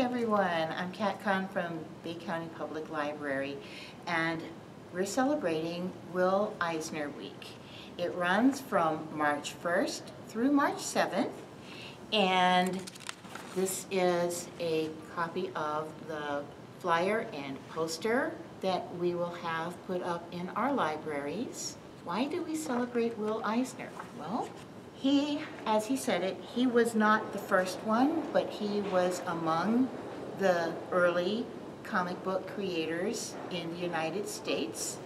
everyone, I'm Kat Kahn from Bay County Public Library, and we're celebrating Will Eisner Week. It runs from March 1st through March 7th, and this is a copy of the flyer and poster that we will have put up in our libraries. Why do we celebrate Will Eisner? Well, as he said it, he was not the first one, but he was among the early comic book creators in the United States.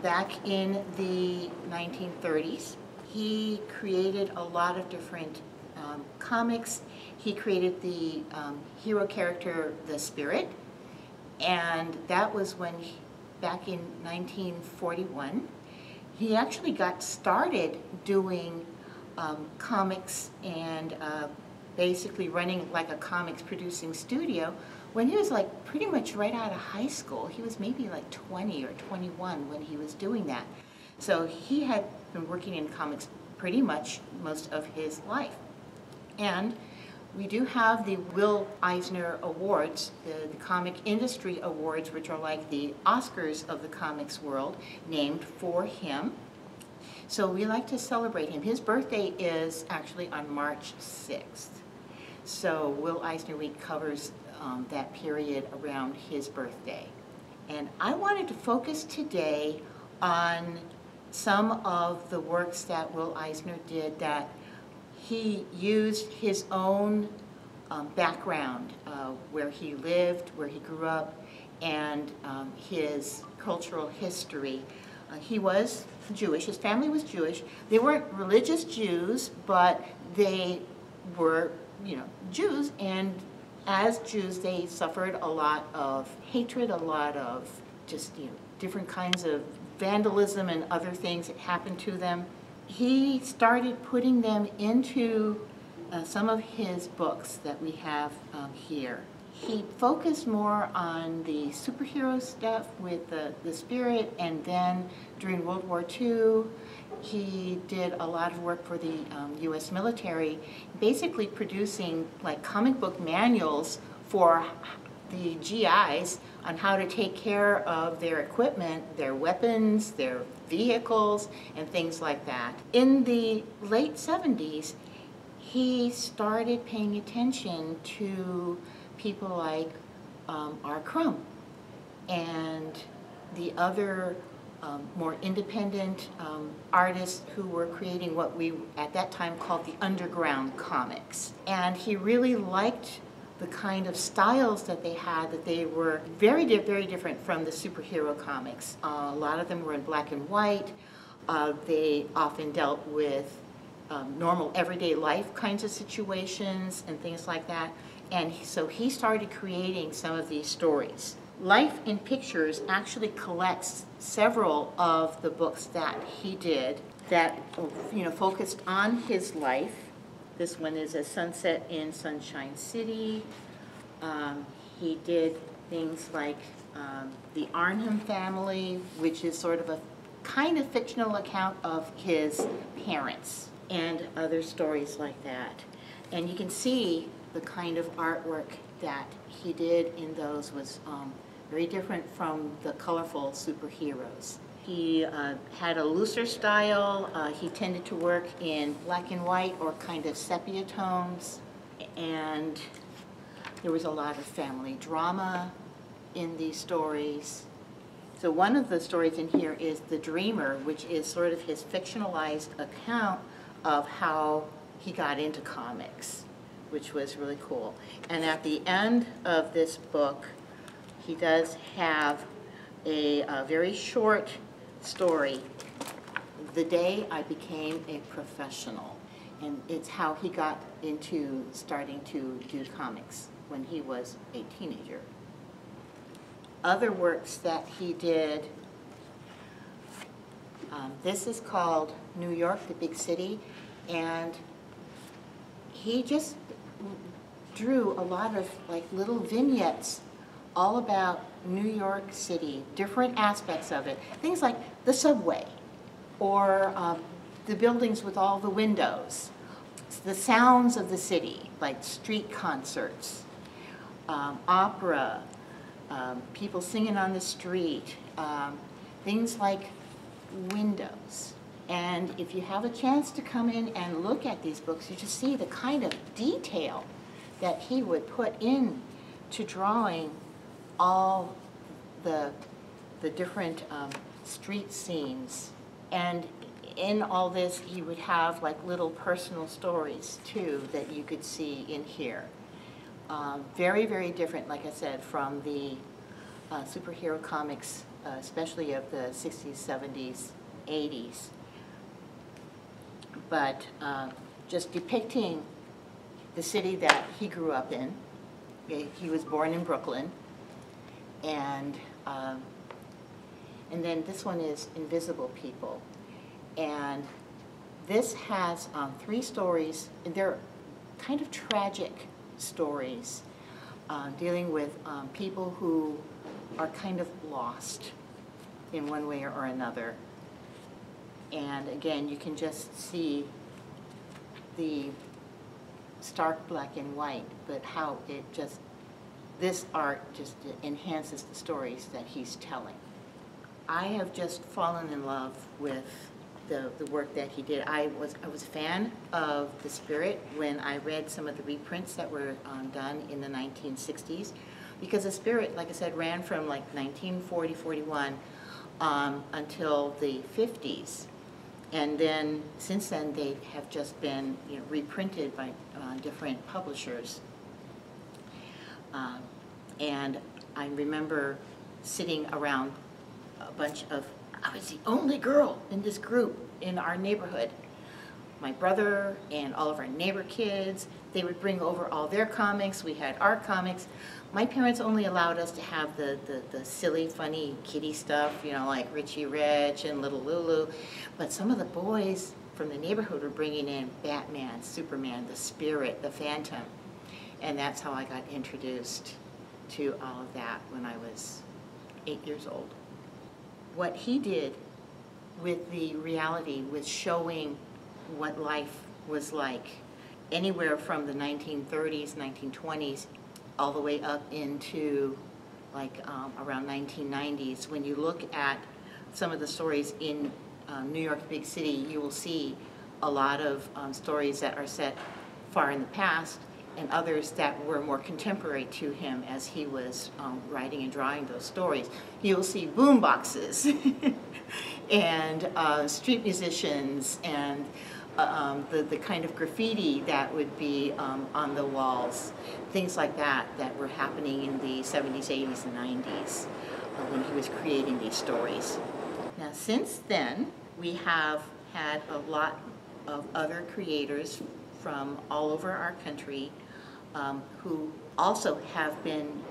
Back in the 1930s, he created a lot of different comics. He created the hero character, the Spirit, and that was when, back in 1941, he actually got started doing comics and basically running like a comics producing studio when he was like pretty much right out of high school. He was maybe like 20 or 21 when he was doing that. So he had been working in comics pretty much most of his life. And we do have the Will Eisner Awards, the Comic Industry Awards, which are like the Oscars of the comics world, named for him. So we like to celebrate him. His birthday is actually on March 6th. So Will Eisner Week covers that period around his birthday. And I wanted to focus today on some of the works that Will Eisner did that he used his own background, where he lived, where he grew up, and his cultural history. He was Jewish. His family was Jewish. They weren't religious Jews, but they were, Jews, and as Jews, they suffered a lot of hatred, a lot of just, different kinds of vandalism and other things that happened to them. He started putting them into some of his books that we have here. He focused more on the superhero stuff with the Spirit, and then during World War II, he did a lot of work for the U.S. military, basically producing like comic book manuals for the GIs on how to take care of their equipment, their weapons, their vehicles, and things like that. In the late 70s, he started paying attention to people like R. Crumb and the other more independent artists who were creating what we at that time called the underground comics. And he really liked the kind of styles that they had, that they were very different from the superhero comics. A lot of them were in black and white. They often dealt with normal everyday life kinds of situations and things like that. And so he started creating some of these stories. Life in Pictures actually collects several of the books that he did that focused on his life. This one is A Sunset in Sunshine City. He did things like The Arnhem Family, which is sort of a kind of fictional account of his parents, and other stories like that. And you can see the kind of artwork that he did in those was very different from the colorful superheroes. He had a looser style. He tended to work in black and white or kind of sepia tones, and there was a lot of family drama in these stories. So one of the stories in here is The Dreamer, which is sort of his fictionalized account of how he got into comics, which was really cool. And at the end of this book, he does have a very short story, The Day I Became a Professional. And it's how he got into starting to do comics when he was a teenager. Other works that he did, this is called New York, the Big City, and he just drew a lot of like little vignettes all about New York City, different aspects of it. Things like the subway, or the buildings with all the windows, the sounds of the city, like street concerts, opera, people singing on the street, things like windows. And if you have a chance to come in and look at these books, you just see the kind of detail that he would put in to drawing all the different street scenes. And in all this, he would have like little personal stories too that you could see in here. Very, very different, like I said, from the superhero comics, especially of the 60s, 70s, 80s. But just depicting the city that he grew up in. He was born in Brooklyn. And then this one is Invisible People. And this has 3 stories, and they're kind of tragic stories dealing with people who are kind of lost in one way or another. And again, you can just see the stark black and white, but how it just, this art just enhances the stories that he's telling. I have just fallen in love with the work that he did. I was a fan of The Spirit when I read some of the reprints that were done in the 1960s, because The Spirit, like I said, ran from like 1940, 41 until the 50s. And then, since then, they have just been reprinted by different publishers. And I remember sitting around a bunch of, I was the only girl in this group in our neighborhood. My brother and all of our neighbor kids, they would bring over all their comics. We had our comics. My parents only allowed us to have the silly, funny kiddie stuff, like Richie Rich and Little Lulu. But some of the boys from the neighborhood were bringing in Batman, Superman, The Spirit, The Phantom. And that's how I got introduced to all of that when I was 8 years old. What he did with the reality was showing what life was like anywhere from the 1930s, 1920s, all the way up into like around 1990s. When you look at some of the stories in New York big city, you will see a lot of stories that are set far in the past and others that were more contemporary to him as he was writing and drawing those stories. You'll see boom boxes and street musicians and the kind of graffiti that would be on the walls, things like that that were happening in the 70s, 80s, and 90s when he was creating these stories. Now, since then, we have had a lot of other creators from all over our country who also have been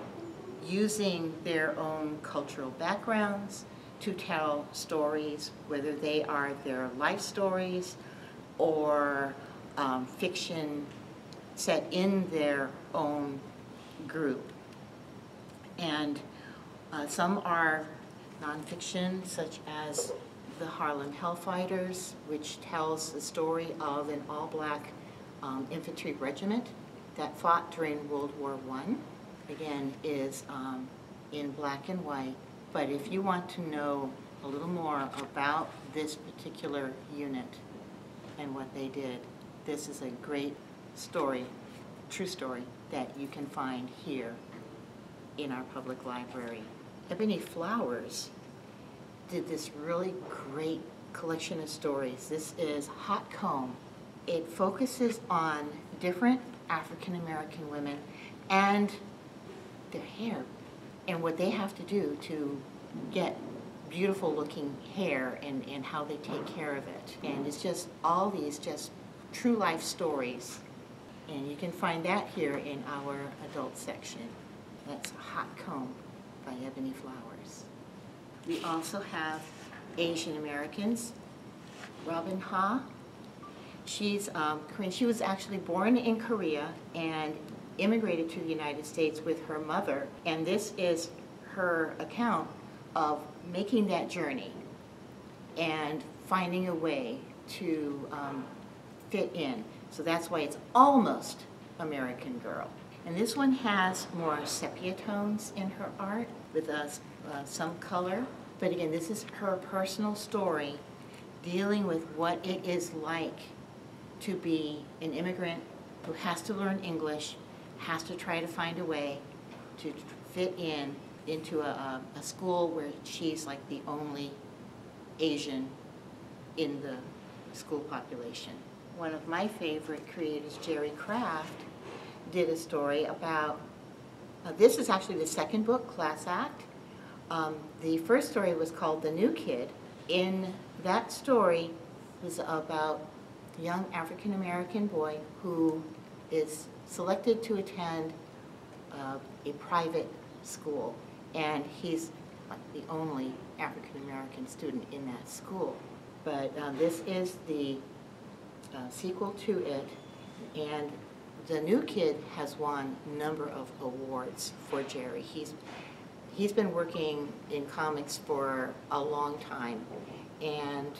using their own cultural backgrounds to tell stories, whether they are their life stories or fiction set in their own group. And some are nonfiction, such as The Harlem Hellfighters, which tells the story of an all-black infantry regiment that fought during World War I. Again, is in black and white. But if you want to know a little more about this particular unit and what they did, this is a great story, true story, that you can find here in our public library. Ebony Flowers did this really great collection of stories. This is Hot Comb. It focuses on different African American women and their hair and what they have to do to get beautiful looking hair and how they take care of it. And it's just all these just true life stories. And you can find that here in our adult section. That's Hot Comb by Ebony Flowers. We also have Asian Americans. Robin Ha. She's Korean. She was actually born in Korea and immigrated to the United States with her mother. And this is her account of making that journey and finding a way to fit in. So that's why it's almost American Girl. And this one has more sepia tones in her art with some color. But again, this is her personal story dealing with what it is like to be an immigrant who has to learn English, has to try to find a way to fit into a school where she's like the only Asian in the school population. One of my favorite creators, Jerry Craft, did a story about, this is actually the second book, Class Act. The first story was called The New Kid. In that story was about a young African-American boy who is selected to attend a private school, and he's like the only African-American student in that school. But this is the sequel to it, and The New Kid has won a number of awards for Jerry. He's been working in comics for a long time and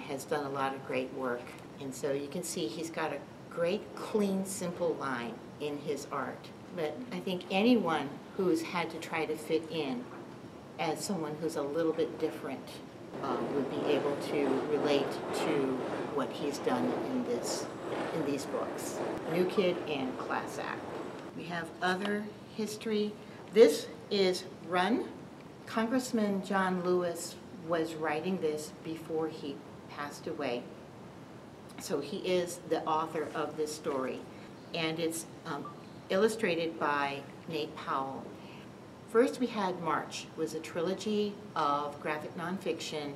has done a lot of great work. And so you can see he's got a great, clean, simple line in his art. But I think anyone who's had to try to fit in as someone who's a little bit different would be able to relate to what he's done in these books. New Kid and Class Act. We have other history. This is Run. Congressman John Lewis was writing this before he passed away. So he is the author of this story. And it's illustrated by Nate Powell. First we had March, was a trilogy of graphic nonfiction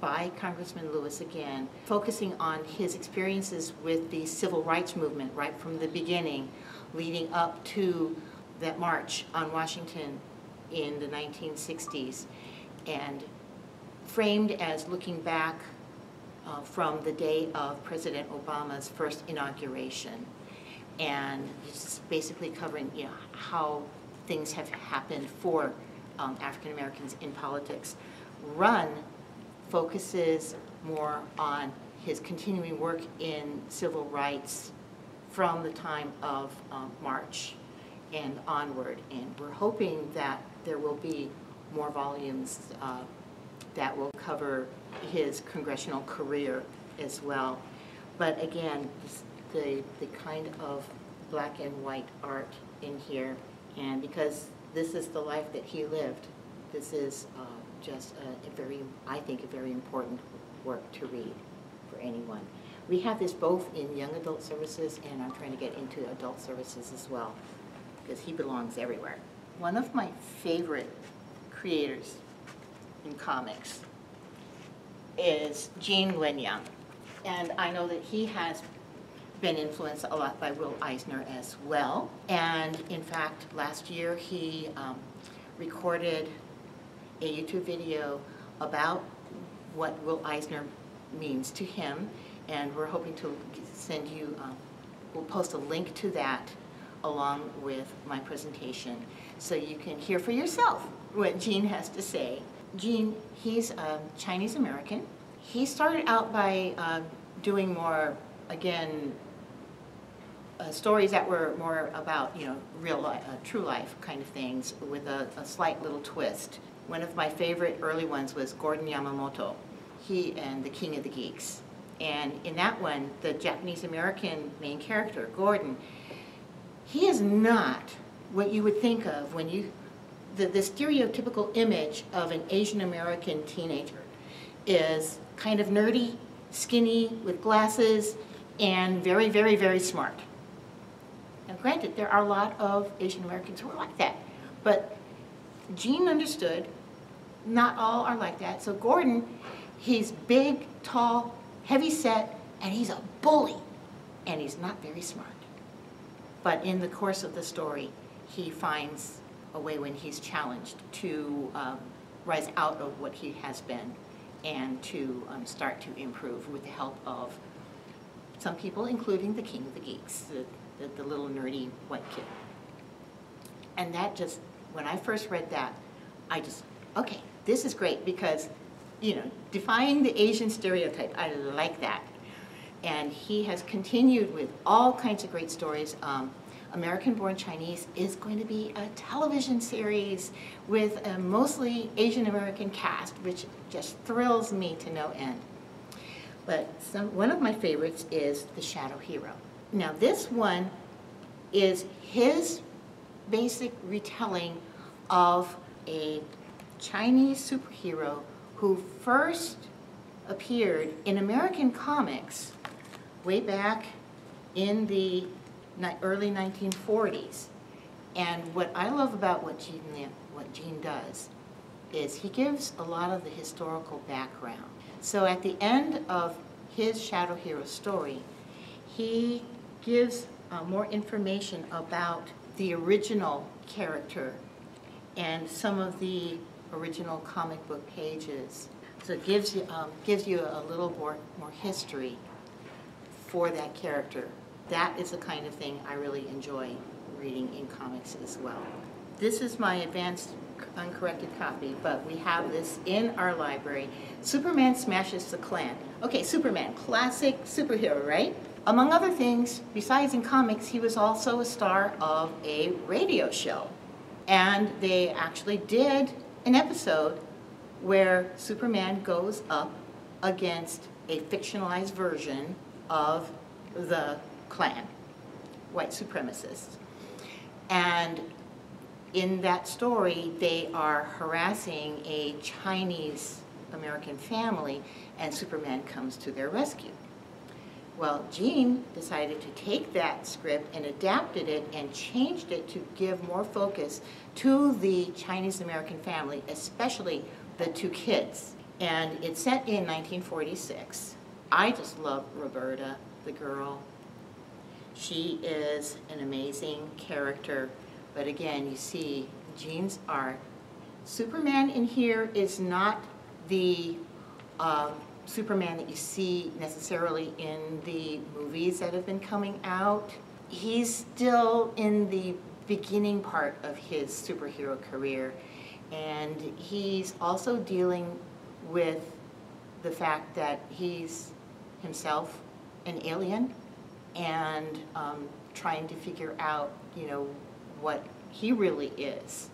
by Congressman Lewis again, focusing on his experiences with the civil rights movement right from the beginning, leading up to that march on Washington in the 1960s, and framed as looking back from the day of President Obama's first inauguration. And it's basically covering, you know, how things have happened for African Americans in politics. Run focuses more on his continuing work in civil rights from the time of March and onward. And we're hoping that there will be more volumes that will cover his congressional career as well. But again, the kind of black and white art in here, and because this is the life that he lived, this is just I think a very important work to read for anyone. We have this both in young adult services, and I'm trying to get into adult services as well, because he belongs everywhere. One of my favorite creators in comics is Gene Lin-Yang, and I know that he has been influenced a lot by Will Eisner as well. And in fact, last year he recorded a YouTube video about what Will Eisner means to him, and we're hoping to send you, we'll post a link to that along with my presentation so you can hear for yourself what Gene has to say. Gene, he's Chinese American. He started out by doing more, again, stories that were more about, you know, real life, true life kind of things with a slight little twist. One of my favorite early ones was Gordon Yamamoto, he and the King of the Geeks. And in that one, the Japanese American main character, Gordon, he is not what you would think of when you, the stereotypical image of an Asian American teenager is kind of nerdy, skinny, with glasses, and very, very, very smart. Now granted, there are a lot of Asian Americans who are like that, but Gene understood not all are like that. So Gordon, he's big, tall, heavy set, and he's a bully, and he's not very smart. But in the course of the story, he finds a way when he's challenged to rise out of what he has been and to start to improve with the help of some people, including the King of the Geeks, the little nerdy white kid. And that just, when I first read that, I just, okay, this is great because, you know, defying the Asian stereotype, I like that. And he has continued with all kinds of great stories. A American-Born Chinese is going to be a television series with a mostly Asian American cast, which just thrills me to no end. But one of my favorites is The Shadow Hero. Now this one is his basic retelling of a Chinese superhero who first appeared in American comics way back in the early 1940s. And what I love about what Gene does is he gives a lot of the historical background. So at the end of his Shadow Hero story, he gives more information about the original character and some of the original comic book pages. So it gives you a little more history for that character. That is the kind of thing I really enjoy reading in comics as well. This is my advanced uncorrected copy, but we have this in our library. Superman Smashes the Klan. Okay, Superman, classic superhero, right? Among other things, besides in comics, he was also a star of a radio show. And they actually did an episode where Superman goes up against a fictionalized version of the Klan, white supremacists. And in that story, they are harassing a Chinese American family, and Superman comes to their rescue. Well, Gene decided to take that script and adapted it and changed it to give more focus to the Chinese American family, especially the two kids. And it's set in 1946. I just love Roberta, the girl. She is an amazing character, but again, you see Gene's art. Superman in here is not the Superman that you see necessarily in the movies that have been coming out. He's still in the beginning part of his superhero career, and he's also dealing with the fact that he's himself an alien and trying to figure out, you know, what he really is.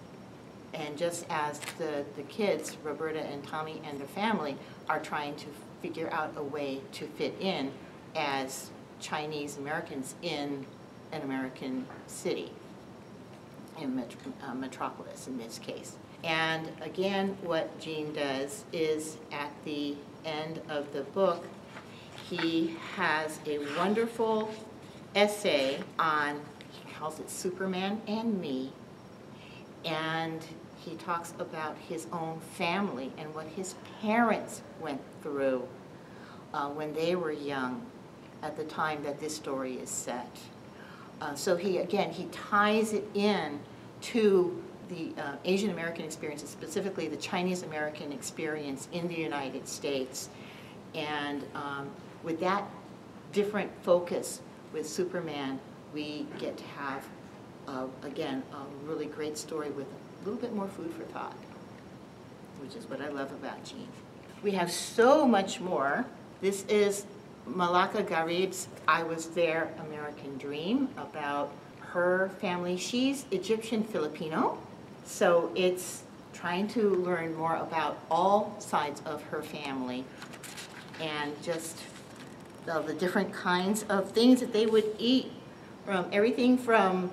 And just as the kids, Roberta and Tommy and their family, are trying to figure out a way to fit in as Chinese Americans in an American city, in metropolis in this case. And again, what Gene does is at the end of the book, he has a wonderful essay on, he calls it Superman and Me, and he talks about his own family and what his parents went through when they were young at the time that this story is set. So he ties it in to the Asian American experience, specifically the Chinese American experience in the United States. And with that different focus with Superman, we get to have, again, a really great story with a little bit more food for thought, which is what I love about Gene. We have so much more. This is Malaka Gharib's I Was There, American Dream, about her family. She's Egyptian-Filipino, so it's trying to learn more about all sides of her family and just the different kinds of things that they would eat, from everything from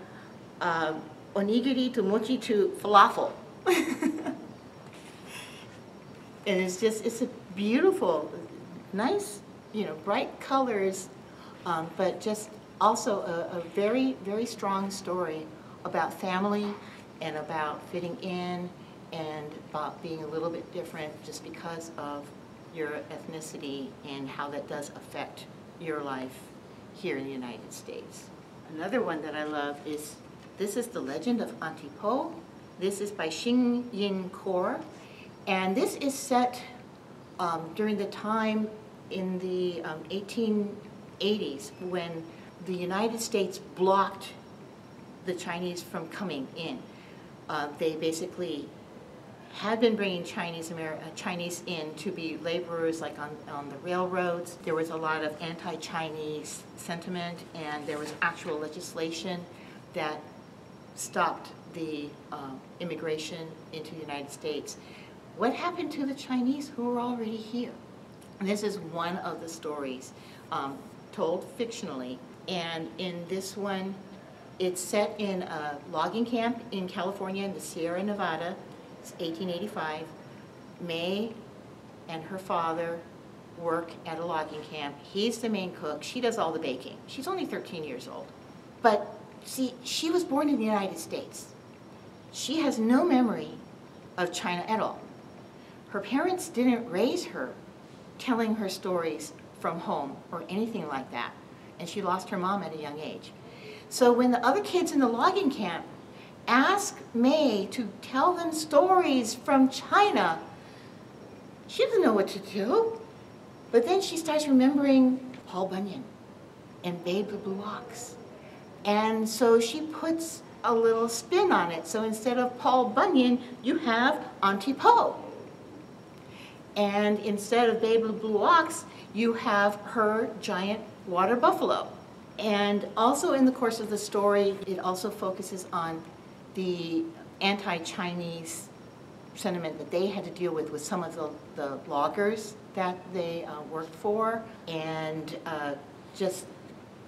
onigiri to mochi to falafel. And it's a beautiful, nice, you know, bright colors, but just also a very, very strong story about family and about fitting in and about being a little bit different just because of your ethnicity and how that does affect your life here in the United States. Another one that I love is, this is The Legend of Auntie Po. This is by Xing Yin Ho, and this is set during the time in the 1880s when the United States blocked the Chinese from coming in. They basically had been bringing Chinese in to be laborers, like on the railroads. There was a lot of anti-Chinese sentiment, and there was actual legislation that stopped the immigration into the United States. What happened to the Chinese who were already here? And this is one of the stories told fictionally. And in this one, it's set in a logging camp in California in the Sierra Nevada. It's 1885. May and her father work at a logging camp. He's the main cook. She does all the baking. She's only 13 years old. But see, she was born in the United States. She has no memory of China at all. Her parents didn't raise her telling her stories from home or anything like that. And she lost her mom at a young age. So when the other kids in the logging camp ask May to tell them stories from China, she doesn't know what to do. But then she starts remembering Paul Bunyan and Babe the Blue Ox. And so she puts a little spin on it. So instead of Paul Bunyan, you have Auntie Po. And instead of Babe the Blue Ox, you have her giant water buffalo. And also in the course of the story, it also focuses on the anti-Chinese sentiment that they had to deal with some of the loggers that they worked for, and just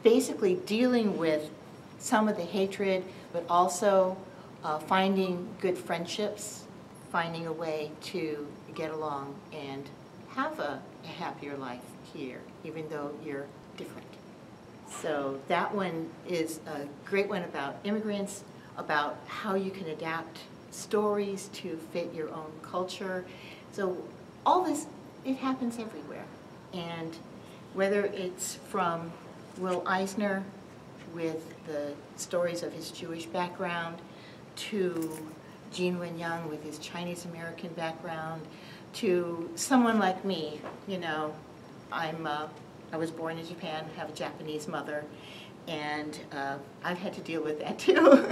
basically dealing with some of the hatred, but also finding good friendships, finding a way to get along and have a happier life here, even though you're different. So that one is a great one about immigrants, about how you can adapt stories to fit your own culture. So all this, it happens everywhere. And whether it's from Will Eisner with the stories of his Jewish background, to Jin Wen-young with his Chinese American background, to someone like me, you know, I was born in Japan, have a Japanese mother, and I've had to deal with that too.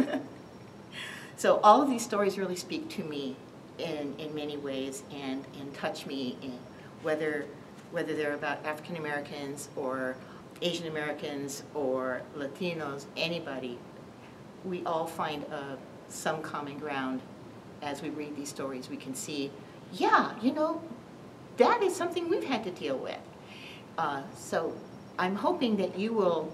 So all of these stories really speak to me in many ways and touch me, whether they're about African Americans or Asian Americans or Latinos, anybody. We all find some common ground as we read these stories. We can see, yeah, you know, that is something we've had to deal with. So I'm hoping that you will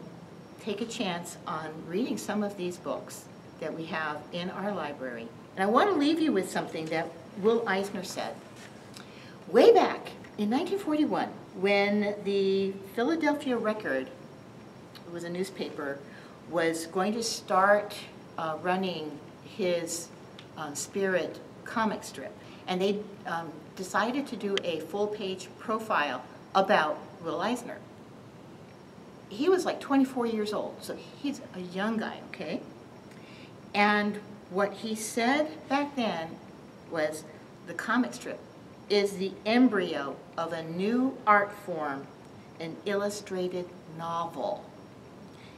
take a chance on reading some of these books that we have in our library. And I want to leave you with something that Will Eisner said. Way back in 1941, when the Philadelphia Record, it was a newspaper, was going to start running his Spirit comic strip, and they decided to do a full-page profile about Will Eisner. He was like 24 years old, so he's a young guy, okay? And what he said back then was the comic strip is the embryo of a new art form, an illustrated novel.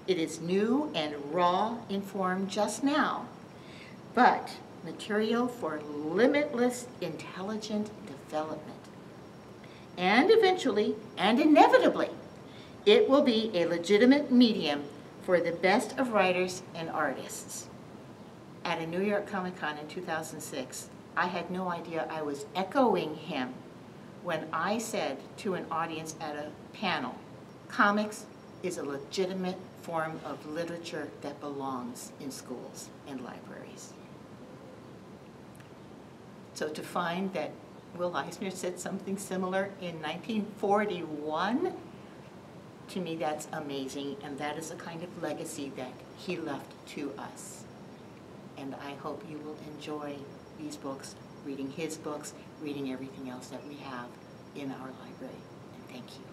It is new and raw in form just now, but material for limitless intelligent development. And eventually, and inevitably, it will be a legitimate medium for the best of writers and artists. At a New York Comic Con in 2006, I had no idea I was echoing him when I said to an audience at a panel, comics is a legitimate form of literature that belongs in schools and libraries. So to find that Will Eisner said something similar in 1941, to me that's amazing, and that is the kind of legacy that he left to us. And I hope you will enjoy these books, reading his books, reading everything else that we have in our library. And thank you.